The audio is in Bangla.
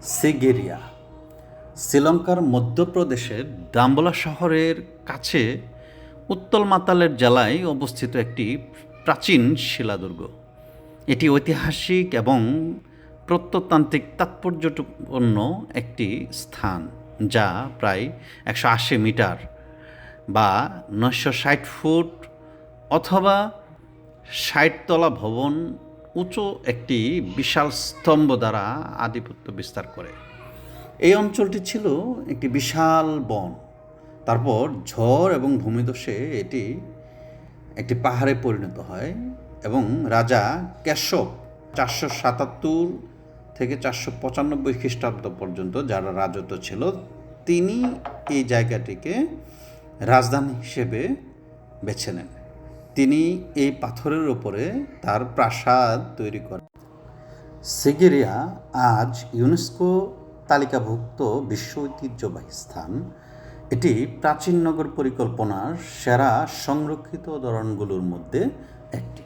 সিগেরিয়া শ্রীলঙ্কার মধ্যপ্রদেশের ডাম্বলা শহরের কাছে উত্তল মাতালের জেলায় অবস্থিত একটি প্রাচীন শিলাদুর্গ। এটি ঐতিহাসিক এবং প্রত্নতান্ত্রিক তাৎপর্যপূর্ণ একটি স্থান, যা প্রায় 180 মিটার বা 960 ফুট অথবা 60 তলা ভবন উঁচু একটি বিশাল স্তম্ভ দ্বারা আধিপত্য বিস্তার করে। এই অঞ্চলটি ছিল একটি বিশাল বন। তারপর ঝড় এবং ভূমিধসে এটি একটি পাহাড়ে পরিণত হয় এবং রাজা কেশব 477 থেকে 495 খ্রিস্টাব্দ পর্যন্ত যারা রাজত্ব ছিল, তিনি এই জায়গাটিকে রাজধানী হিসেবে বেছে নেন। তিনি এই পাথরের উপরে তার প্রাসাদ তৈরি করেন। সিগেরিয়া আজ ইউনেস্কো তালিকাভুক্ত বিশ্ব ঐতিহ্যবাহী স্থান। এটি প্রাচীন নগর পরিকল্পনার সেরা সংরক্ষিত উদাহরণগুলোর মধ্যে একটি।